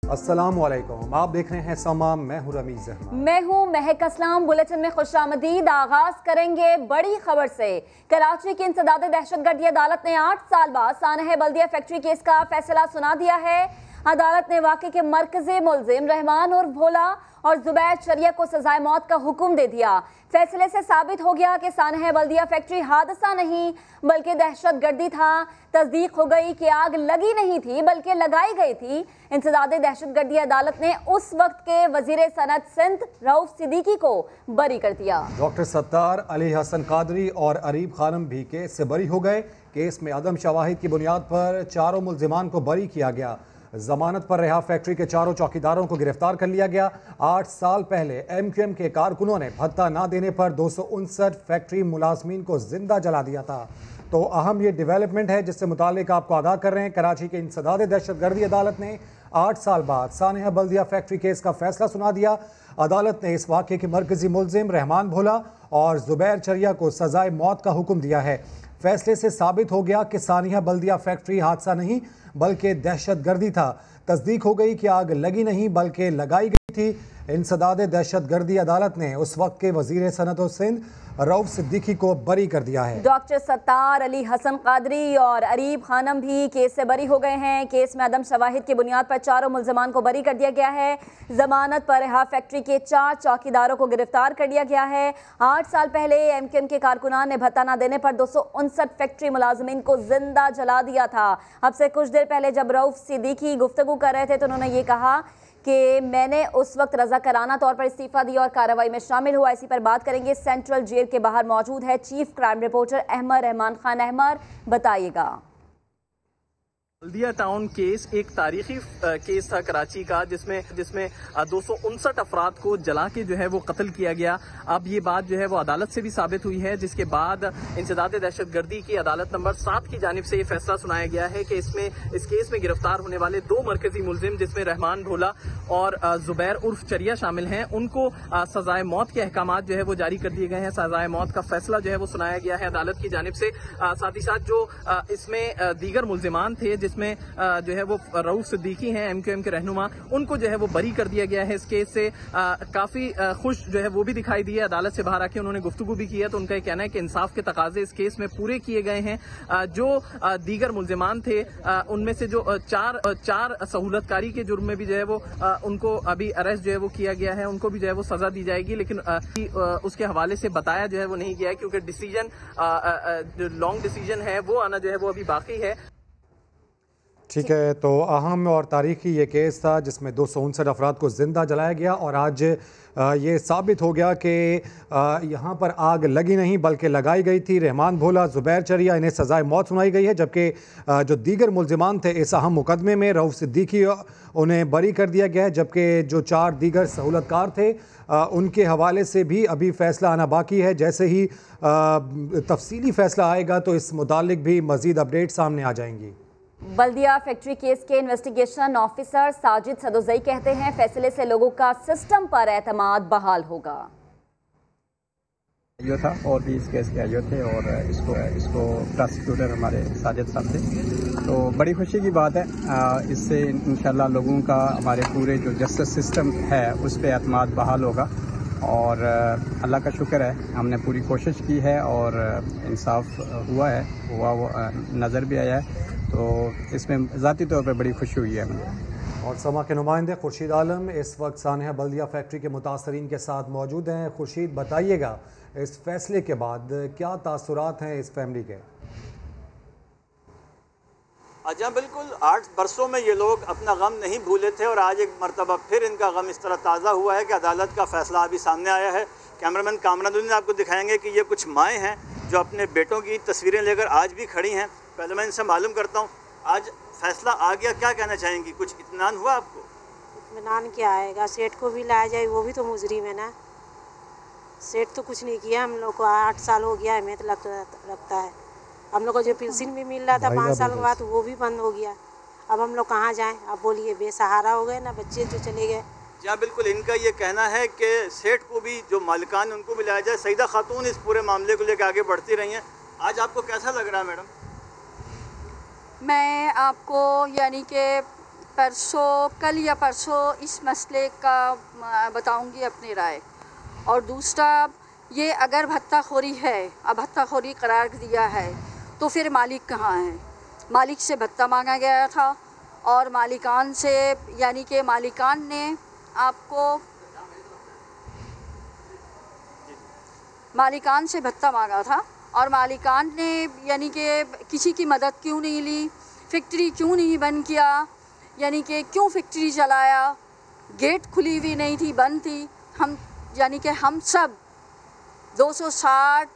अस्सलामुअलैकुम, आप देख रहे हैं समा। मैं हूं रमीज अहमद। मैं हूं महक असलाम। बुलेटिन में खुशामदीद। आगाज करेंगे बड़ी खबर से। कराची की इंसदाद दहशतगर्दी अदालत ने 8 साल बाद सानह बल्दिया फैक्ट्री केस का फैसला सुना दिया है। अदालत ने वाक़े के मरकजी मुलजिम रहमान उर्फ भोला और जुबैर चरिया को सजाए मौत का हुक्म दे दिया। फैसले से साबित हो गया कि सानह बल्दिया फैक्ट्री हादसा नहीं बल्कि दहशत गर्दी था। तस्दीक हो गई कि आग लगी नहीं थी बल्कि लगाई गई थी। इंसदाद दहशत गर्दी अदालत ने उस वक्त के वजीर सनत सिंध रऊफ सिद्दीकी को बरी कर दिया। डॉक्टर सत्तार, अली हसन कादरी और अरीब खानम भी केस से बरी हो गए। केस में अदम शवाहिद की बुनियाद पर चारों मुल्जिमान को बरी किया गया। जमानत पर रिहा फैक्ट्री के चारों चौकीदारों को गिरफ्तार कर लिया गया। 8 साल पहले MQM के कारकुनों ने भत्ता ना देने पर 259 फैक्ट्री मुलाजमीन को जिंदा जला दिया था। तो अहम ये डेवलपमेंट है जिससे मुतालिक आपको आगाह कर रहे हैं। कराची के इंसदाद दहशतगर्दी अदालत ने 8 साल बाद सानह बल्दिया फैक्ट्री केस का फैसला सुना दिया। अदालत ने इस वाक़े के मरकजी मुलजिम रहमान भोला और जुबैर चरिया को सजाए मौत का हुक्म दिया है। फैसले से साबित हो गया कि सानिया बल्दिया फैक्ट्री हादसा नहीं बल्कि दहशत गर्दी था। तस्दीक हो गई कि आग लगी नहीं बल्कि लगाई गई थी। इंसदाद दहशत गर्दी अदालत ने उस वक्त के वजीर सनत और सिंध रऊफ सिद्दीकी को बरी कर दिया है। डॉक्टर सत्तार, अली हसन कादरी और अरीब खानम भी केस से बरी हो गए हैं। केस में अदम शवाहिद की बुनियाद पर चारों मुल्जिमान को बरी कर दिया गया है। जमानत पर रिहा फैक्ट्री के 4 चौकीदारों को गिरफ्तार कर लिया गया है। 8 साल पहले MQM के कारकुनान ने भत्ता न देने पर 259 फैक्ट्री मुलाजमीन को जिंदा जला दिया था। अब से कुछ देर पहले जब रऊफ सिद्दीकी गुफ्तगू कर रहे थे तो उन्होंने ये कहा कि मैंने उस वक्त रज़ाकाराना तौर पर इस्तीफा दिया और कार्रवाई में शामिल हुआ। इसी पर बात करेंगे। सेंट्रल जेल के बाहर मौजूद है chief crime reporter Ahmad Rahman Khan. Ahmad, बताइएगा। बल्दिया टाउन केस एक तारीखी केस था कराची का जिसमें 259 अफराद को जला के जो है वो कत्ल किया गया। अब ये बात जो है वो अदालत से भी साबित हुई है, जिसके बाद इंसदाद दहशतगर्दी की अदालत नंबर 7 की जानिब से ये फैसला सुनाया गया है कि इस केस में गिरफ्तार होने वाले 2 मरकजी मुलजिम जिसमें रहमान भोला और जुबैर उर्फ चरिया शामिल हैं, उनको सजाए मौत के अहकाम जो है वो जारी कर दिए गए हैं। सजाए मौत का फैसला जो है वो सुनाया गया है अदालत की जानिब से। साथ ही साथ जो इसमें दीगर मुलजिमान थे जिसमें जो है वो रऊफ सिद्दीकी हैं MQM के रहनुमा, उनको जो है वो बरी कर दिया गया है इस केस से। काफी खुश जो है वो भी दिखाई दिए। अदालत से बाहर आके उन्होंने गुफ्तगू भी की है तो उनका ये कहना है कि इंसाफ के तकाजे इस केस में पूरे किए गए हैं। जो दीगर मुल्जिमान थे उनमें से जो चार सहूलतकारी के जुर्म में भी जो है वो उनको अभी अरेस्ट जो है वो किया गया है, उनको भी जो है वो सजा दी जाएगी। लेकिन उसके हवाले से बताया जो है वो नहीं गया है क्योंकि डिसीजन जो लॉन्ग डिसीजन है वो आना जो है वो अभी बाकी है। ठीक है, तो अहम और तारीखी ये केस था जिसमें 259 अफराद को ज़िंदा जलाया गया और आज ये साबित हो गया कि यहाँ पर आग लगी नहीं बल्कि लगाई गई थी। रहमान भोला, जुबैर चरिया, इन्हें सजाए मौत सुनाई गई है, जबकि जो दीगर मुल्जिमान थे इस अहम मुकदमे में रऊफ सिद्दीकी उन्हें बरी कर दिया गया है, जबकि जो 4 दीगर सहूलतकार थे उनके हवाले से भी अभी फ़ैसला आना बाकी है। जैसे ही तफसीली फ़ैसला आएगा तो इस मुतालिक भी मज़ीद अपडेट सामने आ जाएंगी। बल्दिया फैक्ट्री केस के इन्वेस्टिगेशन ऑफिसर साजिद सदोजई कहते हैं फैसले से लोगों का सिस्टम पर एतमाद बहाल होगा। यो था और भी इस केस के आयो थे और इसको प्रोसिक्यूटर हमारे साजिद साहब थे, तो बड़ी खुशी की बात है। इससे इंशाल्लाह लोगों का हमारे पूरे जो जस्टिस सिस्टम है उस पर एतमाद बहाल होगा और अल्लाह का शुक्र है हमने पूरी कोशिश की है और इंसाफ हुआ वो नज़र भी आया है, तो इसमें ज़ाती तौर पर बड़ी खुशी हुई है मुझे। और समा के नुमाइंदे खुर्शीद आलम इस वक्त सानह बल्दिया फैक्ट्री के मुतासरीन के साथ मौजूद हैं। खुर्शीद, बताइएगा इस फैसले के बाद क्या तासुरात हैं इस फैमिली के? अच्छा, बिल्कुल 8 बरसों में ये लोग अपना गम नहीं भूले थे और आज एक मरतबा फिर इनका गम इस तरह ताज़ा हुआ है कि अदालत का फ़ैसला अभी सामने आया है। कैमरामैन कामरान आपको दिखाएंगे कि ये कुछ माएँ हैं जो अपने बेटों की तस्वीरें लेकर आज भी खड़ी हैं। पहले मैं इनसे मालूम करता हूँ, आज फैसला आ गया, क्या कहना चाहेंगी? कुछ इत्मीनान हुआ आपको? इत्मीनान क्या आएगा, सेठ को भी लाया जाए, वो भी तो मुजरिम है ना। सेठ तो कुछ नहीं किया, हम लोग को 8 साल हो गया अहमियत रखता है। हम लोग को जो पेंशन भी मिल रहा था 5 साल के बाद वो भी बंद हो गया। अब हम लोग कहाँ जाएं? अब बोलिए, बेसहारा हो गए ना, बच्चे जो चले गए। जी हाँ, बिल्कुल इनका ये कहना है कि सेठ को भी, जो मालिकान उनको भी लाया जाए। सईदा खातून इस पूरे मामले को लेकर आगे बढ़ती रही हैं। आज आपको कैसा लग रहा है मैडम? मैं आपको यानी कि कल या परसों इस मसले का बताऊंगी अपनी राय। और दूसरा, ये अगर भत्ताखोरी है, अब भत्ताखोरी करार दिया है, तो फिर मालिक कहाँ है? मालिक से भत्ता मांगा गया था और मालिकान से, यानी कि मालिकान ने मालिकान से भत्ता मांगा था और मालिकान ने यानी कि किसी की मदद क्यों नहीं ली, फैक्ट्री क्यों नहीं बंद किया, यानी कि क्यों फैक्ट्री चलाया, गेट खुली हुई नहीं थी, बंद थी। हम यानी कि हम सब 260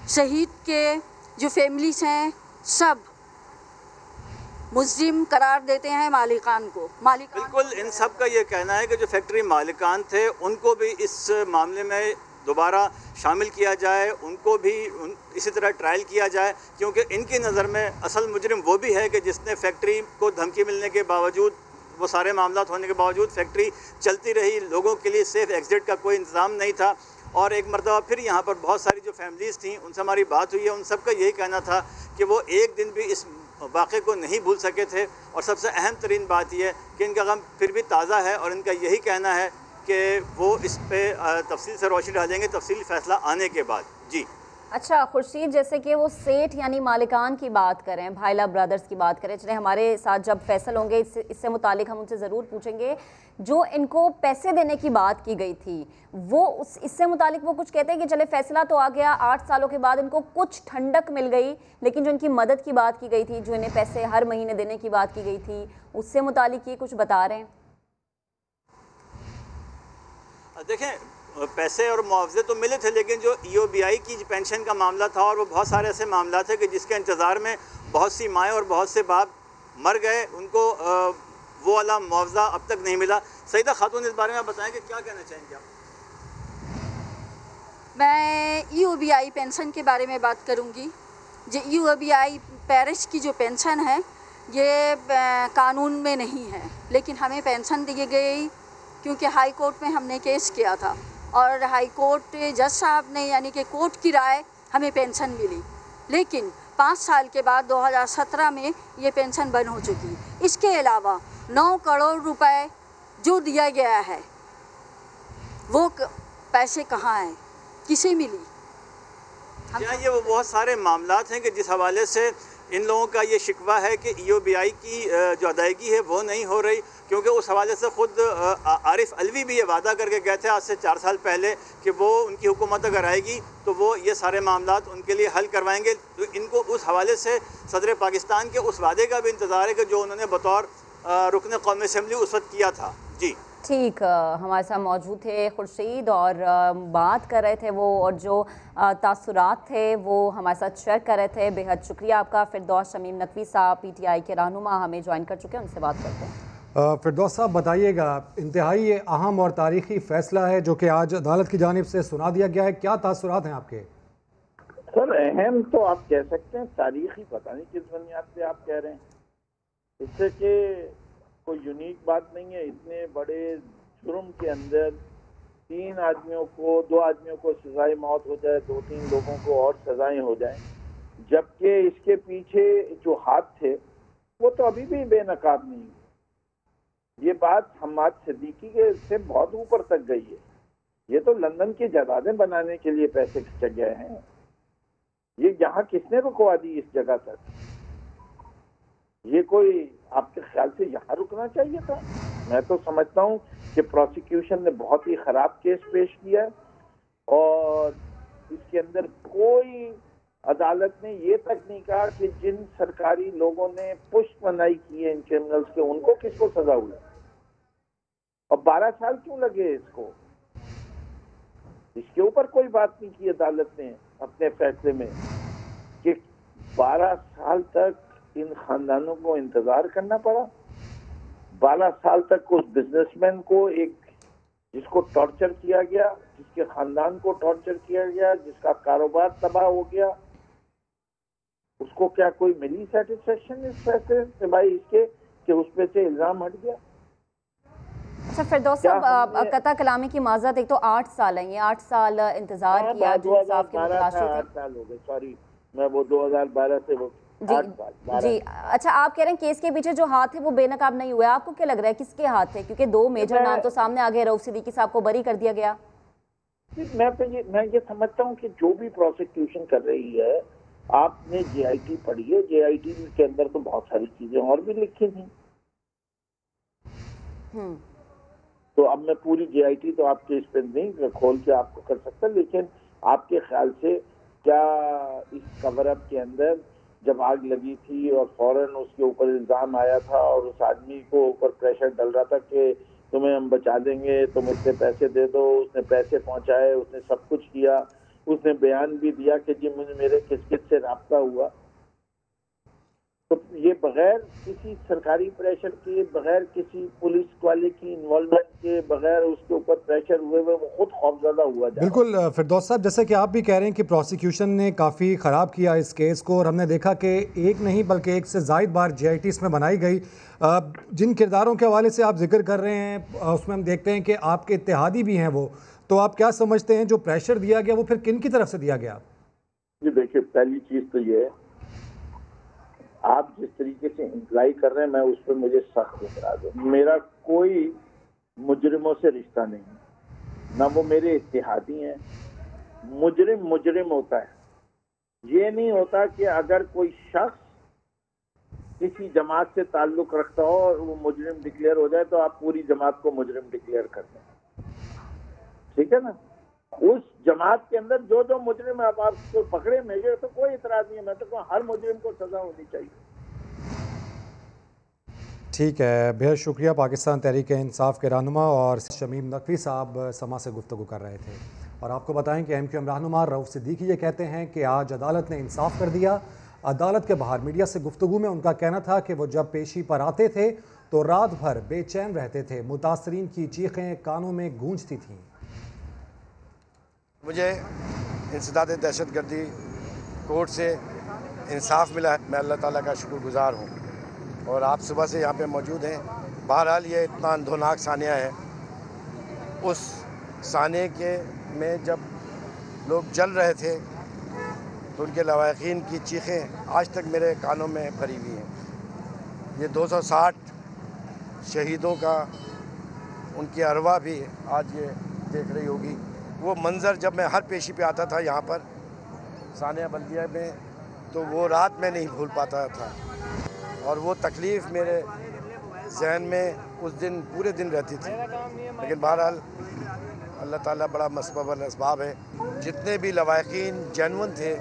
शहीद के जो फैमिलीज हैं सब मुजरिम करार देते हैं मालिकान को। बिल्कुल, इन सब का ये कहना है कि जो फैक्ट्री मालिकान थे उनको भी इस मामले में दोबारा शामिल किया जाए, उनको भी इसी तरह ट्रायल किया जाए, क्योंकि इनकी नज़र में असल मुजरिम वो भी है कि जिसने फैक्ट्री को धमकी मिलने के बावजूद, वो सारे मामला होने के बावजूद फैक्ट्री चलती रही, लोगों के लिए सेफ़ एग्ज़िट का कोई इंतज़ाम नहीं था। और एक मरतबा फिर यहाँ पर बहुत सारी जो फैमिलीज़ थी उनसे हमारी बात हुई है, उन सब का यही कहना था कि वो एक दिन भी इस वाक़े को नहीं भूल सके थे। और सबसे अहम तरीन बात यह कि इनका गम फिर भी ताज़ा है और इनका यही कहना है कि वो इस पे तफसील से रोशनी डालेंगे तफसीली फ़ैसला आने के बाद। जी अच्छा खुर्शीद, जैसे कि वो सेठ यानी मालिकान की बात करें, भाईला ब्रदर्स की बात करें, चले हमारे साथ जब फैसल होंगे इससे मुतालिक हम उनसे ज़रूर पूछेंगे। जो इनको पैसे देने की बात की गई थी वो इससे मुतालिक वो कुछ कहते हैं कि चले फैसला तो आ गया, 8 सालों के बाद इनको कुछ ठंडक मिल गई, लेकिन जो इनकी मदद की बात की गई थी, जो इन्हें पैसे हर महीने देने की बात की गई थी, उससे मुतालिक ये कुछ बता रहे हैं। देखें, पैसे और मुआवजे तो मिले थे, लेकिन जो EOBI की पेंशन का मामला था और वो बहुत सारे ऐसे मामला थे कि जिसके इंतज़ार में बहुत सी माएँ और बहुत से बाप मर गए, उनको वो वाला मुआवजा अब तक नहीं मिला। सईदा खातून, इस बारे में बताएं कि क्या कहना चाहेंगे आप? मैं EOBI पेंशन के बारे में बात करूंगी। जो EOBI पैरिश की जो पेंशन है ये कानून में नहीं है, लेकिन हमें पेंशन दी गई क्योंकि हाई कोर्ट में हमने केस किया था और हाई कोर्ट जज साहब ने यानी कि कोर्ट की राय हमें पेंशन मिली। लेकिन 5 साल के बाद 2017 में ये पेंशन बंद हो चुकी। इसके अलावा 9 करोड़ रुपए जो दिया गया है वो पैसे कहाँ हैं, किसे मिली? ये वो बहुत सारे मामलात हैं कि जिस हवाले से इन लोगों का ये शिकवा है कि EOBI की जो अदायगी है वो नहीं हो रही, क्योंकि उस हवाले से ख़ुद आरिफ अलवी भी ये वादा करके गए थे आज से 4 साल पहले कि वो उनकी हुकूमत अगर आएगी तो वो ये सारे मामलात उनके लिए हल करवाएंगे। तो इनको उस हवाले से सदर पाकिस्तान के उस वादे का भी इंतज़ार है कि जो उन्होंने बतौर रुकन कौमी असम्बली उस वक्त किया था। जी ठीक, हमारे साथ मौजूद थे खुर्शीद और बात कर रहे थे वो, और जो तासुरात थे वो हमारे साथ शेयर कर रहे थे। बेहद शुक्रिया आपका। फिरदौस शमीम नकवी साहब PTI के रहनुमा हमें ज्वाइन कर चुके हैं, उनसे बात करते हैं। फिरदौस साहब बताइएगा, इंतहाई अहम और तारीखी फ़ैसला है जो कि आज अदालत की जानिब से सुना दिया गया है, क्या तासुरात हैं आपके? सर अहम तो आप कह सकते हैं, तारीखी पता नहीं किस बुनियाद पे आप कह रहे हैं। इससे कि कोई यूनिक बात नहीं है। इतने बड़े जुर्म के अंदर 2 आदमियों को सजाए मौत हो जाए, 2-3 लोगों को और सजाएं हो जाएं, जबकि इसके पीछे जो हाथ थे वो तो अभी भी बेनकाब नहीं। ये बात हम्माद सिद्दीकी के से बहुत ऊपर तक गई है। ये तो लंदन की जायदादें बनाने के लिए पैसे खर्चे गए हैं। ये यहाँ किसने रुकवा दी इस जगह तक? ये कोई आपके ख्याल से यहाँ रुकना चाहिए था? मैं तो समझता हूँ कि प्रोसिक्यूशन ने बहुत ही खराब केस पेश किया और इसके अंदर कोई अदालत ने ये तक नहीं कहा कि जिन सरकारी लोगों ने पुष्ट मनाई की है इन क्रिमिनल्स के, उनको किसको सजा हुई और 12 साल क्यों लगे इसको। इसके ऊपर कोई बात नहीं की अदालत ने अपने फैसले में कि 12 साल तक इन खानदानों को इंतजार करना पड़ा। 12 साल तक उस बिजनेसमैन को, एक जिसको टॉर्चर किया गया, जिसके खानदान को टॉर्चर किया गया, जिसका कारोबार तबाह हो गया, उसको क्या कोई मिली सेटिस्फेक्शन इस फैसले से भाई इसके कि उस पे से इल्जाम हट गया? अच्छा फिरदौस साहब, कता कलामी की माजरत, एक तो 8 साल है, ये 8 साल इंतजार किया, 2012 8 साल हो गए, सॉरी मैं वो 2012 से वो जी 8 साल जी। अच्छा, आप कह रहे हैं केस के पीछे जो हाथ है वो बेनकाब नहीं हुआ, आपको क्या लग रहा है किसके हाथ है? क्योंकि 2 मेजर नाम तो सामने आ गए, रऊफ सिद्दीकी साहब को बरी कर दिया गया। मैं ये समझता हूँ कि जो भी प्रोसिक्यूशन कर रही है, आपने JIT पढ़ी है, JIT के अंदर तो बहुत सारी चीजें और भी लिखी थी। तो अब मैं पूरी JIT तो आपके इस पे नहीं खोल के आपको कर सकता, लेकिन आपके ख्याल से क्या इस कवर अप के अंदर जब आग लगी थी और फौरन उसके ऊपर इल्जाम आया था और उस आदमी को ऊपर प्रेशर डल रहा था कि तुम्हें हम बचा देंगे, तुम इससे पैसे दे दो, उसने पैसे पहुंचाए, उसने सब कुछ किया, उसने बयान भी दिया कि जी मुझे मेरे किस किस से राब्ता हुआ, तो ये बगैर किसी सरकारी प्रेशर के, बगैर किसी पुलिस वाले की इन्वॉल्वमेंट के, बगैर उसके ऊपर प्रेशर हुए वो खुद खौफजदा हुआ जाए। बिल्कुल फिरदौस साहब, जैसे कि आप भी कह रहे हैं कि प्रोसिक्यूशन ने काफ़ी ख़राब किया इस केस को, और हमने देखा कि एक नहीं बल्कि एक से ज़ायद बार JIT इसमें बनाई गई। जिन किरदारों के हवाले से आप जिक्र कर रहे हैं उसमें हम देखते हैं कि आपके इत्तेहादी भी हैं वो, तो आप क्या समझते हैं जो प्रेशर दिया गया वो फिर किन की तरफ से दिया गया? जी देखिए, पहली चीज़ तो ये है, आप जिस तरीके से इम्प्लाई कर रहे हैं मैं उस पर मुझे सख्त एतराज़ है। मेरा कोई मुजरिमों से रिश्ता नहीं है, ना वो मेरे इत्तेहादी हैं। मुजरिम मुजरिम होता है, ये नहीं होता कि अगर कोई शख्स किसी जमात से ताल्लुक रखता हो और वो मुजरिम डिक्लेयर हो जाए तो आप पूरी जमात को मुजरिम डिक्लेयर कर दें, ठीक है ना। उस जमात के अंदर जो जो मुजरिम आप आपको पकड़े मेजर तो कोई इतराज नहीं है, मैं तो हर मुजरिम को सजा होनी चाहिए। ठीक है, बेहद शुक्रिया। पाकिस्तान तहरीक इंसाफ के रहनुमा और शमीम नकवी साहब समा से गुफ्तगू कर रहे थे। और आपको बताएं कि MQM रहनुमा रऊफ सिद्दीकी ये कहते हैं कि आज अदालत ने इंसाफ कर दिया। अदालत के बाहर मीडिया से गुफ्तगू में उनका कहना था कि वो जब पेशी पर आते थे तो रात भर बेचैन रहते थे, मुतासरीन की चीखें कानों में गूंजती थीं। मुझे इंसदाद दहशतगर्दी कोर्ट से इंसाफ मिला है, मैं अल्लाह ताला का शुक्रगुजार हूँ और आप सुबह से यहाँ पे मौजूद हैं। बहरहाल ये इतना अंधोनाक सानिया है, उस साने के में जब लोग जल रहे थे तो उनके लवाकिन की चीखें आज तक मेरे कानों में भरी हुई हैं। ये 260 शहीदों का उनकी अरवा भी आज ये देख रही होगी। वो मंज़र जब मैं हर पेशी पे आता था यहाँ पर सानिया बल्दिया में, तो वो रात में नहीं भूल पाता था और वो तकलीफ़ मेरे जहन में उस दिन पूरे दिन रहती थी। लेकिन बहरहाल अल्लाह ताला बड़ा मसबब असबाब है। जितने भी लवाकिन जेन्युइन थे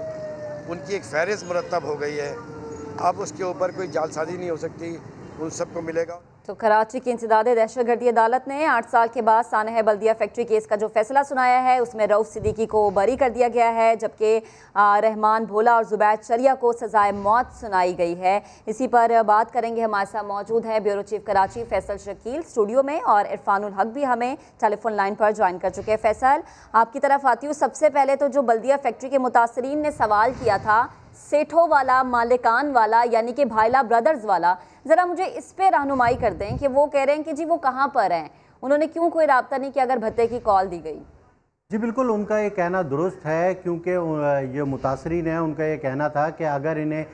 उनकी एक फहरिस्त मुरतब हो गई है, अब उसके ऊपर कोई जालसाजी नहीं हो सकती, उन सबको मिलेगा। तो कराची की इंसदाद दहशतगर्दी अदालत ने 8 साल के बाद सानह बल्दिया फैक्ट्री केस का जो फैसला सुनाया है उसमें रऊफ सिद्दीकी को बरी कर दिया गया है, जबकि रहमान भोला और जुबैद शरिया को सजाए मौत सुनाई गई है। इसी पर बात करेंगे, हमारे साथ मौजूद है bureau chief Karachi Faisal Shakeel studio में और इरफानुल हक भी हमें टेलीफोन लाइन पर ज्वाइन कर चुके हैं। फैसल, आपकी तरफ आती हूँ। सबसे पहले तो जो बल्दिया फैक्ट्री के मुतासरीन ने सवाल किया था सेठों वाला, मालिकान वाला, यानी कि भाईला ब्रदर्स वाला, ज़रा मुझे इस पे रहनुमाई कर दें कि वो कह रहे हैं कि जी वो कहाँ पर हैं, उन्होंने क्यों कोई राब्ता नहीं किया अगर भत्ते की कॉल दी गई? जी बिल्कुल, उनका ये कहना दुरुस्त है, क्योंकि ये मुतासरीन है, उनका ये कहना था कि अगर इन्हें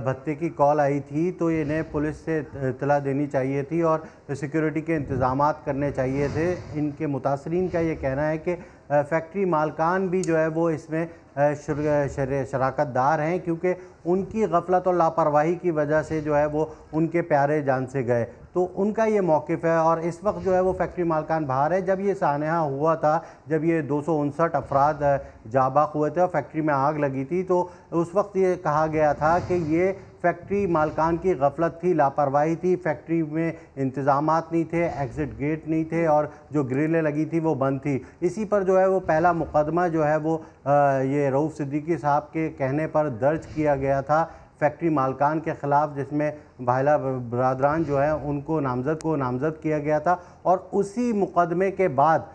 भत्ते की कॉल आई थी तो इन्हें पुलिस से इत्तला देनी चाहिए थी और सिक्योरिटी के इंतज़ामात करने चाहिए थे। इनके मुतासरीन का ये कहना है कि फैक्ट्री मालकान भी जो है वो इसमें शराकतदार हैं, क्योंकि उनकी गफलत और लापरवाही की वजह से जो है वो उनके प्यारे जान से गए। तो उनका ये मौक़िफ़ है और इस वक्त जो है वो फैक्ट्री मालकान बाहर है। जब ये सानहा हुआ था, जब ये 259 अफराद जाबाक हुए थे और फैक्ट्री में आग लगी थी, तो उस वक्त ये कहा गया था कि ये फैक्ट्री मालकान की गफलत थी, लापरवाही थी, फैक्ट्री में इंतज़ामात नहीं थे, एग्ज़िट गेट नहीं थे और जो ग्रिलें लगी थी वो बंद थी। इसी पर जो है वो पहला मुकदमा जो है वो ये रऊफ सिद्दीकी साहब के कहने पर दर्ज किया गया था फैक्ट्री मालकान के ख़िलाफ़, जिसमें भाईला बरादरान जो है उनको नामज़द किया गया था। और उसी मुकदमे के बाद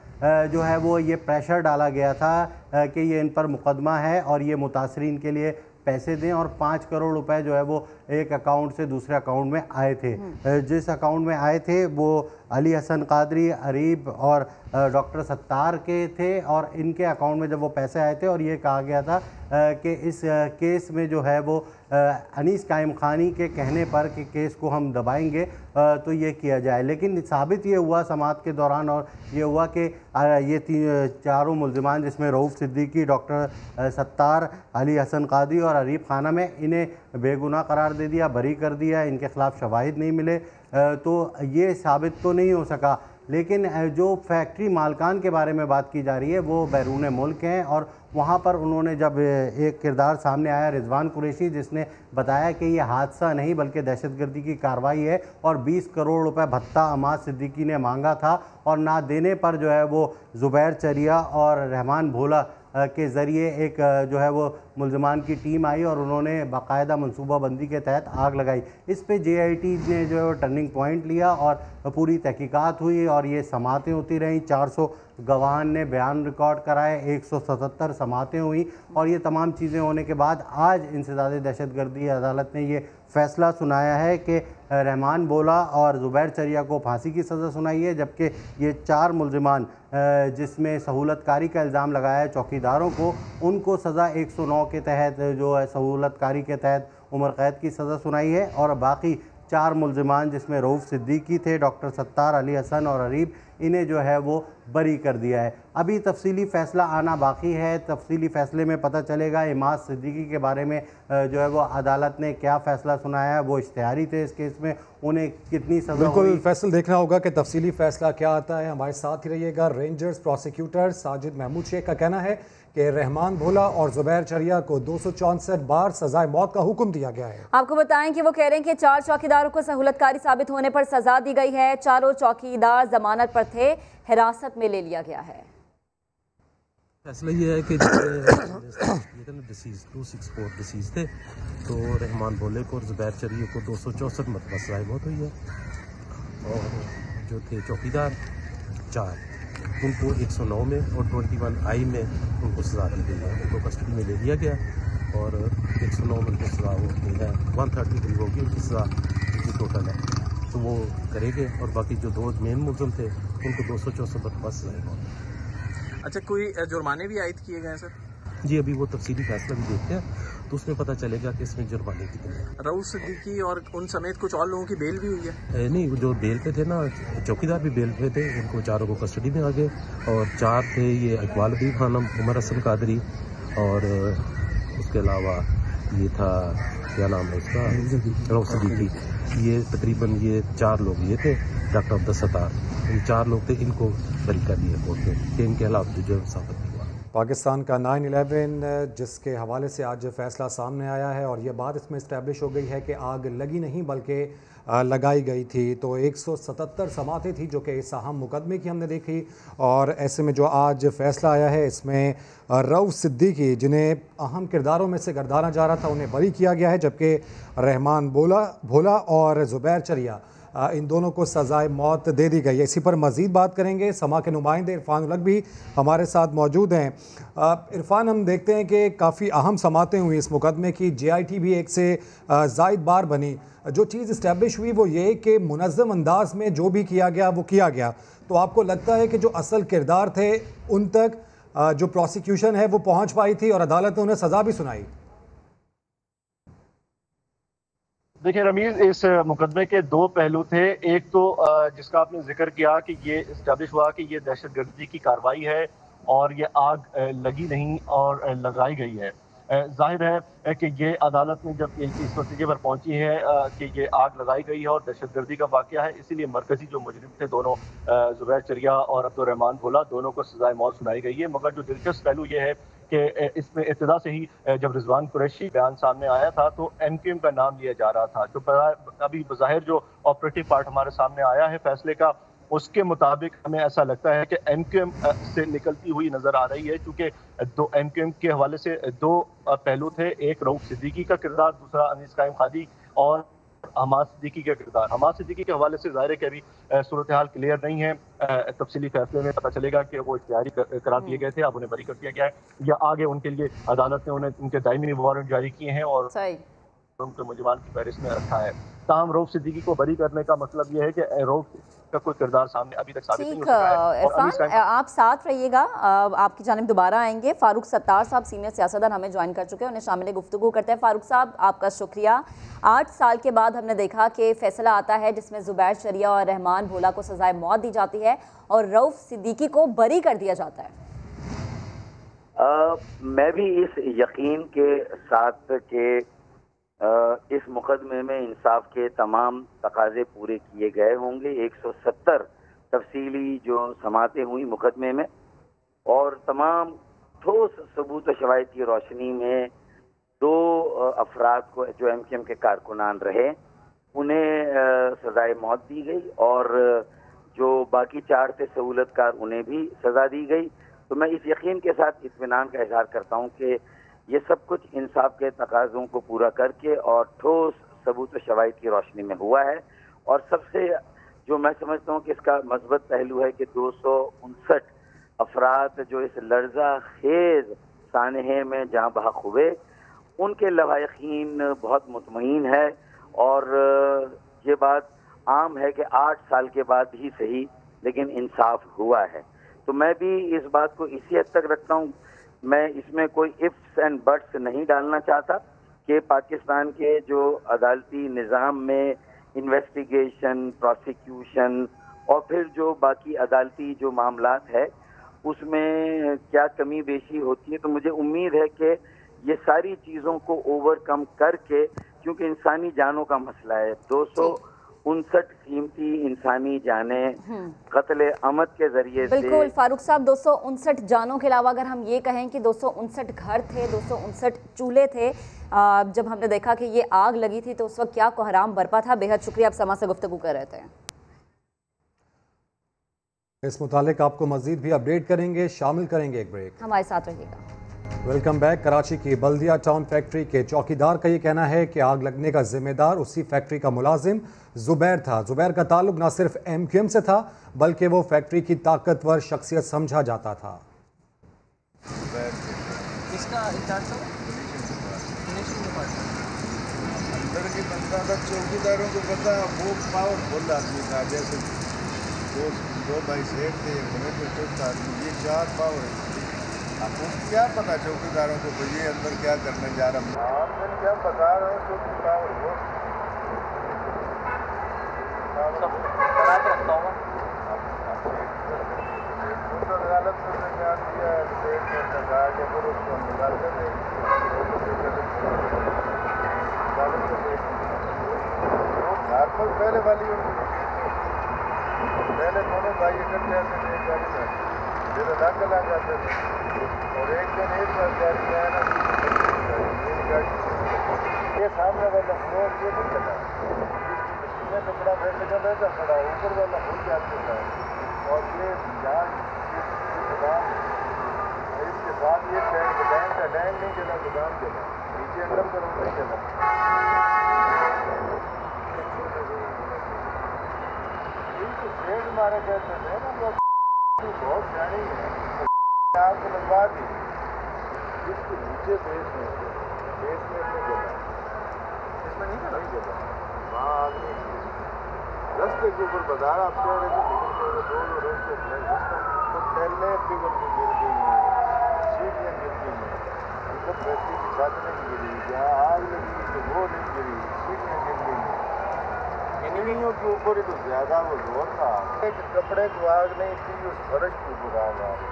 जो है वो ये प्रेशर डाला गया था कि ये इन पर मुकदमा है और ये मुतासरीन के लिए पैसे दें, और 5 करोड़ रुपए जो है वो एक अकाउंट से दूसरे अकाउंट में आए थे। जिस अकाउंट में आए थे वो अली हसन कादरी, अरीब और डॉक्टर सत्तार के थे, और इनके अकाउंट में जब वो पैसे आए थे और ये कहा गया था कि इस केस में जो है वो अनीस कायम खानी के कहने पर कि केस को हम दबाएंगे तो ये किया जाए। लेकिन साबित ये हुआ समाअत के दौरान, और ये हुआ कि ये चारों मुल्ज़िमान जिसमें रऊफ़ सिद्दीकी, डॉक्टर सत्तार, अली हसन कादरी और अरीब खानम है, इन्हें बेगुनाह करार दे दिया, बरी कर दिया, इनके ख़िलाफ़ शवाहिद नहीं मिले। तो ये साबित तो नहीं हो सका। लेकिन जो फैक्ट्री मालकान के बारे में बात की जा रही है वो बैरून मुल्क हैं, और वहाँ पर उन्होंने जब एक किरदार सामने आया रिजवान कुरैशी, जिसने बताया कि ये हादसा नहीं बल्कि दहशतगर्दी की कार्रवाई है और 20 करोड़ रुपए भत्ता अमाद सिद्दीकी ने मांगा था, और ना देने पर जो है वो ज़ुबैर चरिया और रहमान भोला के ज़रिए एक जो है वो मुल्ज़िमान की टीम आई और उन्होंने बाकायदा मनसूबाबंदी के तहत आग लगाई। इस पे JIT ने जो है वो टर्निंग पॉइंट लिया और पूरी तहकीकात हुई और ये समातें होती रहीं। 400 गवाहान ने बयान रिकॉर्ड कराए, 177 समातें हुई, और ये तमाम चीज़ें होने के बाद आज इंसदाद दहशतगर्दी अदालत ने ये फ़ैसला सुनाया है कि रहमान बोला और ज़ुबैर चरिया को फांसी की सज़ा सुनाई है, जबकि ये 4 मुल्ज़िमान जिसमें सहूलतकारी का इल्ज़ाम लगाया है चौकीदारों को, उनको सज़ा 109 के तहत जो है सहूलतकारी के तहत उम्र कैद की सज़ा सुनाई है, और बाकी 4 मुल्ज़िमान जिसमें रऊफ़ सिद्दीकी थे, डॉक्टर सत्तार, अली हसन और अरीब, इन्हें जो है वो बरी कर दिया है। अभी तफसीली फ़ैसला आना बाकी है। तफसीली फ़ैसले में पता चलेगा इमाद सिद्दीकी के बारे में जो है वो अदालत ने क्या फ़ैसला सुनाया है। वो इश्तिहारी थे इस केस में, उन्हें कितनी सज़ा बिल्कुल फैसल देखना होगा कि तफसीली फ़ैसला क्या आता है। हमारे साथ ही रहिएगा। रेंजर्स प्रोसिक्यूटर साजिद महमूद शेख का कहना है कि रहमान भोला और ज़ुबैर चरिया को 264 बार सजाए मौत का हुक्म दिया गया है। आपको बताएं कि वो कह रहे हैं कि 4 चौकीदारों को सहूलतकारी साबित होने पर सजा दी गई है। चारों चौकीदार जमानत पर थे, हिरासत में ले लिया गया है। फैसला ये है कि डिसीज 264 डिसीज थे, तो रहमान भोले को और ज़ुबैर चरिया को 264 मरतबा सजाए मौत हुई है, और जो थे चौकीदार 4 उनको 109 में और 21I में उनको सज़ा दी गई है। उनको कस्टडी में ले लिया गया और 109 में उनको सज़ा होगी है, 133 होगी उनकी सज़ा जितनी टोटल है, तो वो करेंगे। और बाकी जो 2 मेन मुलज़िम थे उनको 264 मरतबा सज़ा मौत। अच्छा, कोई जुर्माने भी आयद किए गए सर? जी, अभी वो तफसीली फैसला भी देखते हैं तो उसमें पता चलेगा कि इसमें जुर्माने कितने हैं। रऊफ़ सिद्दीकी और उन समेत कुछ और लोगों की बेल भी हुई है? नहीं, जो बेल पे थे ना, चौकीदार भी बेल पे थे, उनको चारों को कस्टडी में आ गए। और 4 थे ये इकबाल अदीब खानम, उमर हसन कादरी, और उसके अलावा ये था क्या नाम है उसका, रऊफ़ सिद्दीकी। ये तकरीबन ये 4 लोग ये थे, डॉक्टर अब्दुल सत्तार, ये 4 लोग थे, इनको बरी कर दिया कोर्ट में कि इनके खिलाफ जो साबित हुआ। पाकिस्तान का 9/11 जिसके हवाले से आज फैसला सामने आया है, और ये बात इसमें इस्टेब्लिश हो गई है कि आग लगी नहीं बल्कि लगाई गई थी। तो 177 समातें थी जो कि इस अहम मुकदमे की हमने देखी, और ऐसे में जो आज फैसला आया है इसमें रऊफ़ सिद्दीकी, जिन्हें अहम किरदारों में से गर्दाना जा रहा था, उन्हें बरी किया गया है, जबकि रहमान भोला और ज़ुबैर चरिया इन दोनों को सजाए मौत दे दी गई है। इसी पर मज़ीद बात करेंगे। समा के नुमाइंदे इरफान उलग भी हमारे साथ मौजूद हैं। इरफान, हम देखते हैं कि काफ़ी अहम समातें हुई इस मुकदमे की, JIT भी एक से ज़ायद बार बनी। जो चीज़ इस्टेब्लिश हुई वो ये कि मुनज़्ज़म अंदाज में जो भी किया गया वो किया गया। तो आपको लगता है कि जो असल किरदार थे उन तक जो प्रोसिक्यूशन है वो पहुँच पाई थी और अदालत ने उन्हें सज़ा भी सुनाई? देखिए रमीज़, इस मुकदमे के 2 पहलू थे। एक तो जिसका आपने जिक्र किया कि ये इस्टेब्लिश हुआ कि ये दहशतगर्दी की कार्रवाई है और ये आग लगी नहीं और लगाई गई है। जाहिर है कि ये अदालत में जब इस नतीजे पर पहुंची है कि ये आग लगाई गई है और दहशतगर्दी का वाक़या है, इसीलिए मरकजी जो मुजरिम थे दोनों, ज़ुबैर चरिया और अब्दुर्रहमान भोला, दोनों को सजाए मौत सुनाई गई है। मगर जो दिलचस्प पहलू ये है कि इसमें इब्तिदा से ही जब रिजवान कुरैशी बयान सामने आया था तो MQM का नाम लिया जा रहा था। जो अभी बज़ाहिर जो ऑपरेटिव पार्ट हमारे सामने आया है फैसले का, उसके मुताबिक हमें ऐसा लगता है कि MQM से निकलती हुई नजर आ रही है, क्योंकि MQM के हवाले से 2 पहलू थे। एक रऊफ़ सिद्दीकी का किरदार, दूसरा अनीस कायम खादी और अमाद सिद्दीकी का किरदार। अमाद सिद्दीकी के हवाले से ज़ाहिर है कि अभी सूरत हाल क्लियर नहीं है। तफसीली फैसले में पता चलेगा कि वो इख्तियारी करार दिए गए थे, अब उन्हें बरी कर दिया गया है, या आगे उनके लिए अदालत ने उन्हें उनके दायमी वारंट जारी किए हैं और उनके मुजरिमान की फहरिस्त में रखा है। ताहम रऊफ़ सिद्दीकी को बरी करने का मतलब यह है कि का कोई किरदार सामने अभी तक साबित नहीं हो ठीक। सका है। इरफान, आप साथ रहिएगा, आपकी जानिब दोबारा आएंगे। फारूक सत्तार साहब सीनियर सियासतदान हमें ज्वाइन कर चुके हैं, उन्हें शामिल गुफ्तगू करते हैं। फारूक साहब, आपका शुक्रिया। 8 साल के बाद हमने देखा कि फैसला आता है जिसमें जुबैर शरिया और रहमान भोला को सजाए मौत दी जाती है और रऊफ सिद्दीकी को बरी कर दिया जाता है। मैं भी इस यकीन के साथ के इस मुकदमे में इंसाफ के तमाम तकाजे पूरे किए गए होंगे। 170 तफसीली जो समातें हुई मुकदमे में और तमाम ठोस सबूत और शवाहिद की रोशनी में 2 अफराद को जो MKM के कारकुनान रहे उन्हें सजाए मौत दी गई और जो बाकी 4 थे सहूलतकार उन्हें भी सजा दी गई। तो मैं इस यकीन के साथ इत्मीनान का इजहार करता हूँ कि ये सब कुछ इंसाफ के तकाज़ों को पूरा करके और ठोस सबूत व शवाहिद की रोशनी में हुआ है। और सबसे जो मैं समझता हूँ कि इसका मस्बत पहलू है कि 259 अफराद जो इस लर्जा खेज सानहे में जहाँ बहक हुए उनके लवाहिकीन बहुत मुतमईन है और ये बात आम है कि 8 साल के बाद ही सही लेकिन इंसाफ हुआ है। तो मैं भी इस बात को इसी हद तक रखता हूँ, मैं इसमें कोई इफ्स एंड बट्स नहीं डालना चाहता कि पाकिस्तान के जो अदालती निज़ाम में इन्वेस्टिगेशन, प्रोसिक्यूशन और फिर जो बाकी अदालती जो मामलात है उसमें क्या कमी बेशी होती है। तो मुझे उम्मीद है कि ये सारी चीज़ों को ओवरकम करके, क्योंकि इंसानी जानों का मसला है, 259 कीमती इंसानी जानें कत्ल अमद के जरिए से। बिल्कुल फारूक साहब, 259 जानों के अलावा अगर हम ये कहें कि 259 घर थे, 259 चूल्हे थे, जब हमने देखा कि ये आग लगी थी तो उस वक्त क्या कोहराम बरपा था। बेहद शुक्रिया, आप समा से गुफ्तगू कर रहे थे। इस मुतालिक आपको मजीद भी अपडेट करेंगे, शामिल करेंगे। एक ब्रेक, हमारे साथ रहिएगा। Welcome back. कराची की बल्दिया टाउन फैक्ट्री के चौकीदार का ये कहना है कि आग लगने का जिम्मेदार उसी फैक्ट्री का मुलाजिम जुबैर था। जुबैर का ताल्लुक न सिर्फ MQM से था बल्कि वो फैक्ट्री की ताकतवर शख्सियत समझा जाता था। चौकीदारों को पता वो पावरफुल आदमी था, जैसे दो भाई सेठ थे, ये 4 पावर। आपको क्या पता चौकीदारों को भाई ये अंदर क्या करने जा रहा हूँ? मैं क्या बता रहा हूँ, चौकी पावर वो अदालत में बयान दिया सेठ ने कहा कि फिर उसको निकाल कर पहले वाली पहले दोनों भाई इकट्ठे आते थे एक गाड़ी में, फिर अलग अलग आते थे और एक दिन एक गाड़ी में है ना ये सामने वाला फ्लोर ये नहीं चला, इसमें कपड़ा बैठ लगा रहता खड़ा, ऊपर वाला खुल जाता था और ये जान इसके साथ ये टैंक का टैंक नहीं चला, गोदाम चला, नीचे अंदर करो नहीं चला। शेड मारे कहते थे ना लोग, बहुत जानी है आपको लगवा दी इसके नीचे बेस में नहीं चला, इसमें नहीं चला वहाँ आदमी रास्ते के ऊपर बाजार आप कह रहे थे दो रास्ते तो पहले पिघल के गिर गई, सीढ़ियाँ गिर गई, मतलब फैक्ट्री की छत नहीं गिरी, जहाँ आग लगी तो वो नहीं गिरी, सीढ़ियाँ गिर गई। सीढ़ियों के ऊपर ही तो ज्यादा वो जोर था, कपड़े को आग नहीं थी, उस फर्श के ऊपर आग आ रही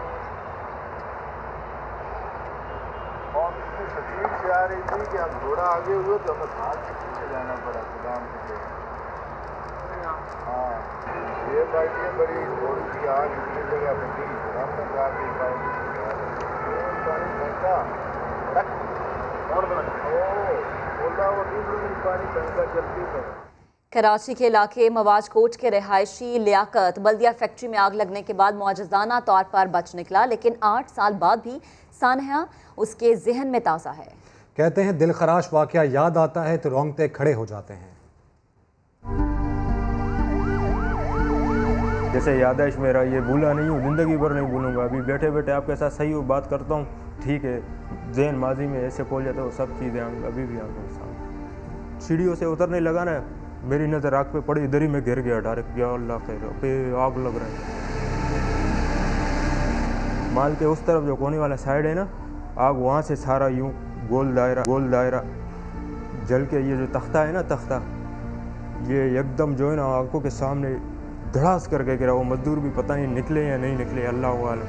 और इतनी तकलीफ से आ रही थी कि हम थोड़ा आगे हुए तो हमें भाग के पीछे जाना पड़ा गोदाम के। हाँ ये बाइटें बड़ी थोड़ी सी आग इतनी जगह बनी, हमने कहा कि पानी टंका और बोला वो 20 मिनट पानी टंका जल्दी में। कराची के इलाके मवाज कोट के रिहायशी लियाकत बल्दिया फैक्ट्री में आग लगने के बाद मुआजजाना तौर पर बच निकला, लेकिन 8 साल बाद भी सानहा उसके जहन में ताज़ा है। कहते हैं दिल खराश वाक़या याद आता है तो रोंगटे खड़े हो जाते हैं। जैसे याददाश्त मेरा ये भूला नहीं हूँ, ज़िंदगी भर नहीं भूलूंगा। अभी बैठे बैठे आपके साथ सही हो बात करता हूँ, ठीक है, जहन माजी में ऐसे खोल जाता है वो सब चीज़ें अभी भी आंखों के सामने। सीढ़ियों से उतरने लगा ना मेरी नज़र आग पे पड़ी, इधर ही मैं गिर गया डायरेक्ट। या अल्लाह खैर, पे आग लग रहा है। माल के उस तरफ जो कोने वाला साइड है ना, आग वहाँ से सारा यूँ गोल दायरा जल के, ये जो तख्ता है ना, तख्ता ये एकदम जो है ना आंखों के सामने धड़ास करके गिरा। वो मजदूर भी पता नहीं निकले या नहीं निकले, अल्लाह आलम।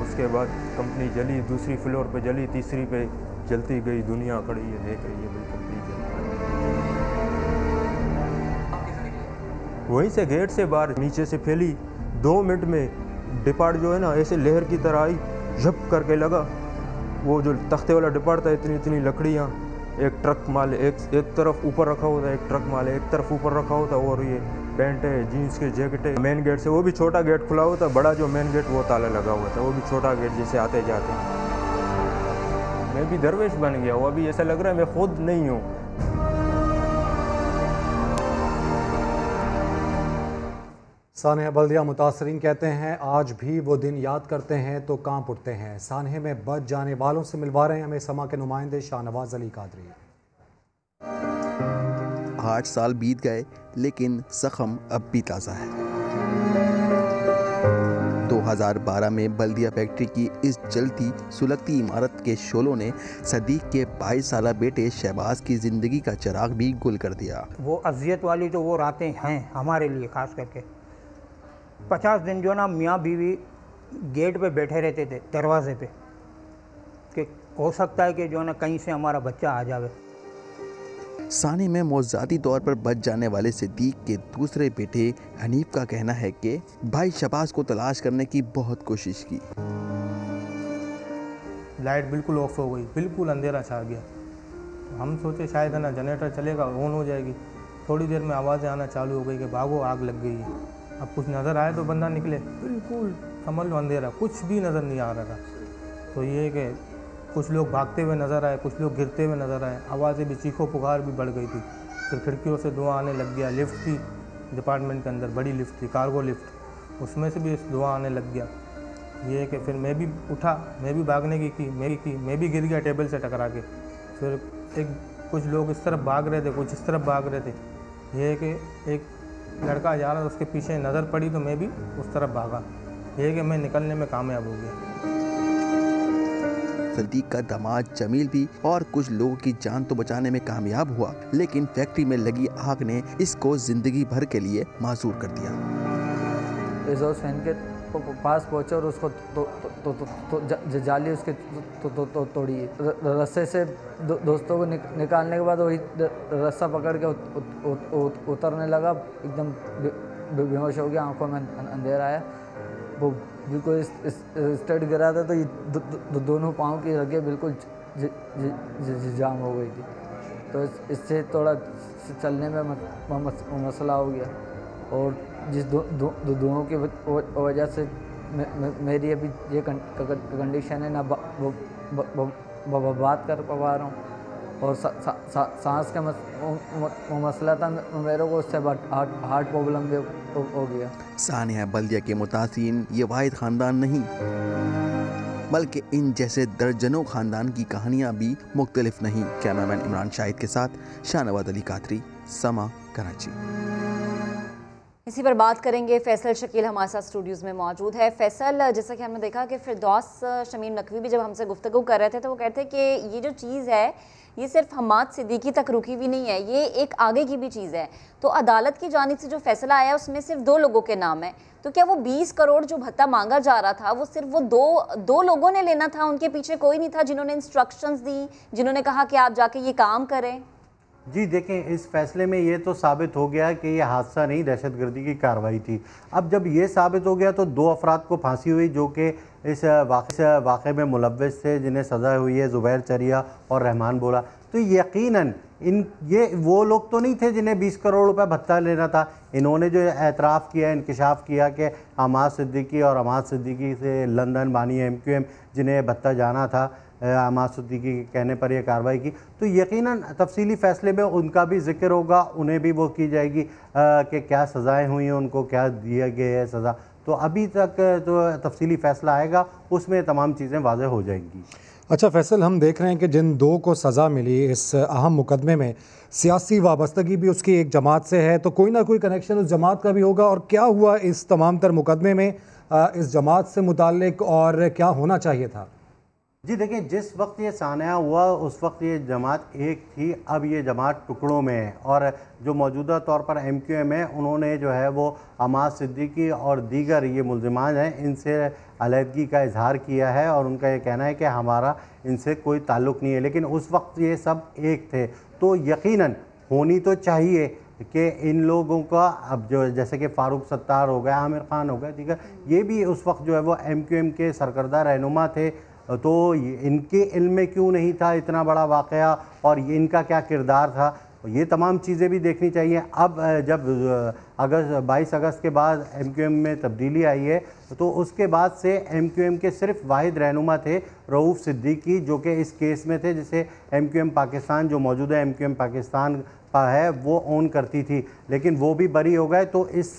उसके बाद कंपनी जली, दूसरी फ्लोर पे जली, तीसरी पे जलती गई। दुनिया खड़ी है, देख रही है बिल्कुल। वहीं से गेट से बाहर नीचे से फैली, 2 मिनट में डिपार्ट जो है ना ऐसे लहर की तरह आई, झप करके लगा। वो जो तख्ते वाला डिपार्ट था, इतनी लकड़ियाँ, एक ट्रक माल एक तरफ ऊपर रखा होता है, एक ट्रक माल एक तरफ ऊपर रखा होता, और ये पैंट है, जीन्स के जैकेट है। मेन गेट से वो भी छोटा गेट खुला होता, बड़ा जो मेन गेट वो ताला लगा हुआ था, वो भी छोटा गेट जैसे आते जाते। मैं भी दरवेश बन गया, वो अभी ऐसा लग रहा है मैं खुद नहीं हूँ। सानहा बल्दिया मुतासरीन कहते हैं आज भी वो दिन याद करते हैं तो कांप उठते हैं। सानहे में बच जाने वालों से मिलवा रहे हैं हमें समा के नुमाइंदे शाहनवाज अली कादरी। 8 साल बीत गए लेकिन जख्म अब भी ताज़ा है। 2012 में बल्दिया फैक्ट्री की इस जलती सुलगती इमारत के शोलों ने सदीक के 22 साला बेटे शहबाज की ज़िंदगी का चिराग भी गुल कर दिया। वो अजियत वाली जो वो रातें हैं हमारे लिए ख़ास करके, 50 दिन जो ना मियाँ बीवी गेट पे बैठे रहते थे दरवाजे पे, कि हो सकता है कि जो ना कहीं से हमारा बच्चा आ जावे। साने में मौज़ाती तौर पर बच जाने वाले सिद्दीक के दूसरे बेटे हनीफ का कहना है कि भाई शहबाज को तलाश करने की बहुत कोशिश की। लाइट बिल्कुल ऑफ हो गई, बिल्कुल अंधेरा छा गया। हम सोचे शायद है ना जनरेटर चलेगा, ऑन हो जाएगी। थोड़ी देर में आवाज़ें आना चालू हो गई कि भागो आग लग गई है। अब कुछ नज़र आए तो बंदा निकले, बिल्कुल समझ लो अंधेरा, कुछ भी नज़र नहीं आ रहा था। तो ये कि कुछ लोग भागते हुए नज़र आए, कुछ लोग गिरते हुए नज़र आए, आवाज़ें भी, चीखो पुकार भी बढ़ गई थी। फिर खिड़कियों से धुआं आने लग गया। लिफ्ट थी डिपार्टमेंट के अंदर, बड़ी लिफ्ट थी, कार्गो लिफ्ट, उसमें से भी धुआं आने लग गया। ये कि फिर मैं भी उठा, मैं भी भागने की मैं भी गिर गया टेबल से टकरा के। फिर कुछ लोग इस तरफ भाग रहे थे, कुछ इस तरफ भाग रहे थे। ये कि एक लड़का जा रहा था, उसके पीछे नज़र पड़ी तो मैं भी उस तरफ भागा। ये कि मैं निकलने में कामयाब हो गया। सदीक का दामाद जमील भी और कुछ लोगों की जान तो बचाने में कामयाब हुआ, लेकिन फैक्ट्री में लगी आग ने इसको जिंदगी भर के लिए मासूर कर दिया। एग्जॉस्ट फैन के पास पहुंचे और उसको जाली उसके तोड़ी। रस्से से दोस्तों को निकालने के बाद वही रस्सा पकड़ के उतरने लगा, एकदम बेहोश हो गया, आंखों में अंधेरा आया। वो बिल्कुल स्ट्रेट गिरा था तो ये दोनों पाँव की रगें बिल्कुल जाम हो गई थी। तो इससे थोड़ा चलने में मसला हो गया। और जिस दोनों की वजह से मेरी अभी ये कंडीशन है ना, बात कर पा रहा हूँ। और सांस का मसला था मेरे को, उससे हार्ट प्रॉब्लम भी हो गया। सानहा बल्दिया के मुतासिरीन ये वाहिद ख़ानदान नहीं, बल्कि इन जैसे दर्जनों ख़ानदान की कहानियाँ भी मुख्तलिफ नहीं। कैमरामैन इमरान शाहिद के साथ शाहनवाज अली कादरी, समा, कराची। इसी पर बात करेंगे। फैसल शकील हमारे साथ स्टूडियोज़ में मौजूद है। फैसल, जैसा कि हमने देखा कि फिरदौस शमीम नकवी भी जब हमसे गुफ्तगू कर रहे थे तो वो कहते हैं कि ये जो चीज़ है ये सिर्फ हम्माद सिद्दीकी तक रुकी भी नहीं है, ये एक आगे की भी चीज़ है। तो अदालत की जानिब से जो फैसला आया उसमें सिर्फ 2 लोगों के नाम है। तो क्या वो 20 करोड़ जो भत्ता मांगा जा रहा था वो सिर्फ वो दो लोगों ने लेना था? उनके पीछे कोई नहीं था जिन्होंने इंस्ट्रक्शंस दी, जिन्होंने कहा कि आप जाके ये काम करें? जी देखें, इस फैसले में ये तो साबित हो गया कि ये हादसा नहीं, दहशतगर्दी की कार्रवाई थी। अब जब ये साबित हो गया तो 2 अफराद को फांसी हुई जो कि इस वाक़े में मुलव्वस थे, जिन्हें सज़ा हुई है, ज़ुबैर चरिया और रहमान बोला। तो यकीनन ये वो लोग तो नहीं थे जिन्हें 20 करोड़ रुपए भत्ता लेना था। इन्होंने जो एतराफ़ किया, इंकशाफ किया कि हमाद सिद्दीकी और हमाद सिद्दीकी से लंदन बानी MQM जिन्हें भत्ता जाना था, हमाद सिद्दीकी के कहने पर यह कार्रवाई की। तो यकीनन तफसीली फ़ैसले में उनका भी जिक्र होगा, उन्हें भी वो की जाएगी कि क्या सज़ाएँ हुई हैं, उनको क्या दिया गया है सज़ा। तो अभी तक जो तफसीली फ़ैसला आएगा उसमें तमाम चीज़ें वाज़ेह हो जाएंगी। अच्छा फैसल, हम देख रहे हैं कि जिन दो को सज़ा मिली इस अहम मुकदमे में सियासी वाबस्तगी भी उसकी एक जमात से है, तो कोई ना कोई कनेक्शन उस जमात का भी होगा। और क्या हुआ इस तमाम तर मुकदमे में इस जमात से मुताल्लिक और क्या होना चाहिए था? जी देखिए, जिस वक्त ये सानिया हुआ उस वक्त ये जमात एक थी, अब ये जमात टुकड़ों में है। और जो मौजूदा तौर पर MQM है, उन्होंने जो है वो हमाद सिद्दीकी और दीगर ये मुल्ज़िमान हैं इनसे अलहदगी का इजहार किया है और उनका ये कहना है कि हमारा इनसे कोई ताल्लुक़ नहीं है। लेकिन उस वक्त ये सब एक थे, तो यकीनन होनी तो चाहिए कि इन लोगों का अब जो जैसे कि फ़ारूक सत्तार हो गया, आमिर खान हो गया, दीगर ये भी उस वक्त जो है वो MQM के सरकर्दा रहनुमा थे, तो इनके इल्म में क्यों नहीं था इतना बड़ा वाक़या और इनका क्या किरदार था, ये तमाम चीज़ें भी देखनी चाहिए। अब जब 22 अगस्त के बाद MQM में तब्दीली आई है, तो उसके बाद से MQM के सिर्फ वाहिद रहनुमा थे रऊफ़ सिद्दीकी, जो कि इस केस में थे, जिसे MQM पाकिस्तान जो मौजूदा MQM पाकिस्तान है वो ओन करती थी, लेकिन वो भी बरी हो गए। तो इस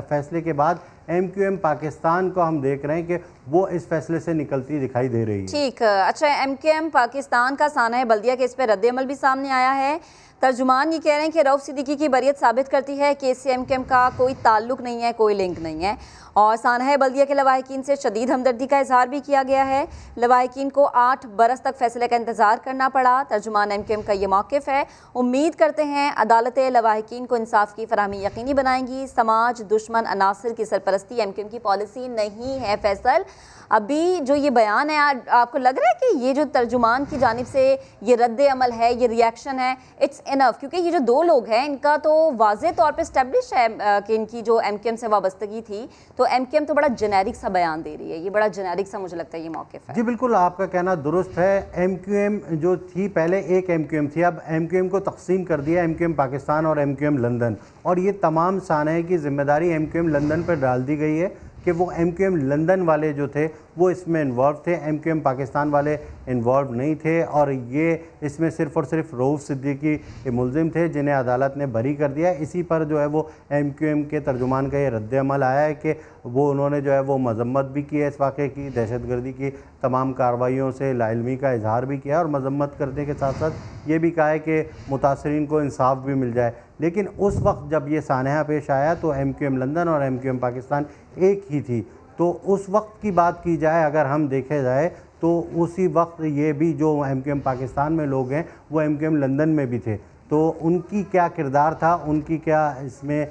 फैसले के बाद MQM पाकिस्तान को हम देख रहे हैं कि वो इस फैसले से निकलती दिखाई दे रही है। ठीक, अच्छा MQM पाकिस्तान का साना बल्दिया केस पे रद्द-ए-अमल भी सामने आया है। तर्जुमान ये कह रहे हैं कि रऊफ़ सिद्दीकी की बरियत साबित करती है कि इससे MQM का कोई ताल्लुक़ नहीं है, कोई लिंक नहीं है। और साना बल्दिया के लवाहिकीन से शदीद हमदर्दी का इजहार भी किया गया है। लवाहिकीन को 8 बरस तक फैसले का इंतज़ार करना पड़ा। तर्जुमान MQM का ये मौक़िफ़ है। उम्मीद करते हैं अदालतें लवाहिकीन को इंसाफ की फराहमी यकीनी बनाएंगी। समाज दुश्मन अनासर की सरपरस्ती MQM की पॉलिसी नहीं है। फैसल, अभी जो ये बयान है, आपको लग रहा है कि ये जो तर्जुमान की जानिब से ये रद्द-ए-अमल है, ये रिएक्शन है, इट्स इनफ? क्योंकि ये जो दो लोग हैं इनका तो वाज़े तौर पे स्टैब्लिश है कि इनकी जो MQM से वाबस्तगी थी, तो MQM तो बड़ा जेनेरिक सा बयान दे रही है। ये बड़ा जेनेरिक सा मुझे लगता है ये मौक़िफ़ है। जी बिल्कुल, आपका कहना दुरुस्त है। MQM जो थी पहले एक MQM थी, अब MQM को तकसीम कर दिया, MQM पाकिस्तान और MQM लंदन, और ये तमाम साने की जिम्मेदारी MQM लंदन पर डाल दी गई है कि वो MQM लंदन वाले जो थे वो इसमें इन्वॉल्व थे, MQM पाकिस्तान वाले इन्वॉल्व नहीं थे। और ये इसमें सिर्फ़ और सिर्फ रऊफ़ सिद्दीकी मुलजिम थे जिन्हें अदालत ने बरी कर दिया। इसी पर जो है वो MQM के तर्जुमान का ये रद्द-ए-अमल आया है कि वो उन्होंने जो है वो मजम्मत भी की है इस वाक़े की, दहशतगर्दी की तमाम कार्रवाइयों से लाइलमी का इजहार भी किया और मजम्मत करने के साथ साथ ये भी कहा है कि मुतासरीन को इंसाफ भी मिल जाए। लेकिन उस वक्त जब ये सानहा पेश आया तो MQM लंदन और MQM पाकिस्तान एक ही थी। तो उस वक्त की बात की जाए, अगर हम देखे जाए तो उसी वक्त ये भी जो MQM पाकिस्तान में लोग हैं वो MQM लंदन में भी थे, तो उनकी क्या किरदार था, उनकी क्या इसमें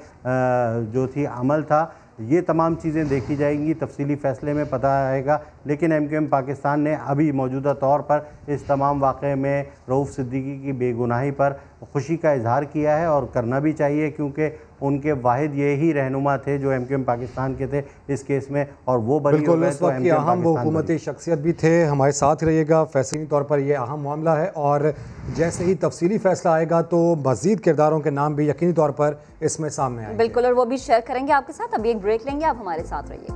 जो थी अमल था, ये तमाम चीज़ें देखी जाएंगी, तफसीली फ़ैसले में पता आएगा। लेकिन MQM पाकिस्तान ने अभी मौजूदा तौर पर इस तमाम वाक़े में रऊफ़ सिद्दीकी की बेगुनाही पर खुशी का इजहार किया है और करना भी चाहिए, क्योंकि उनके वाहिद यही रहनुमा थे जो MQM पाकिस्तान के थे इस केस में, और वो बरी हो गए। उस वक्त की अहम वो हुकूमती शख्सियत भी थे। हमारे साथ रहिएगा, फैसली तौर पर यह अहम मामला है और जैसे ही तफसीली फैसला आएगा तो मज़ीद किरदारों के नाम भी यकीनी तौर पर इसमें सामने आएंगे। बिल्कुल, और वो भी शेयर करेंगे आपके साथ। अभी एक ब्रेक लेंगे, आप हमारे साथ रहिएगा।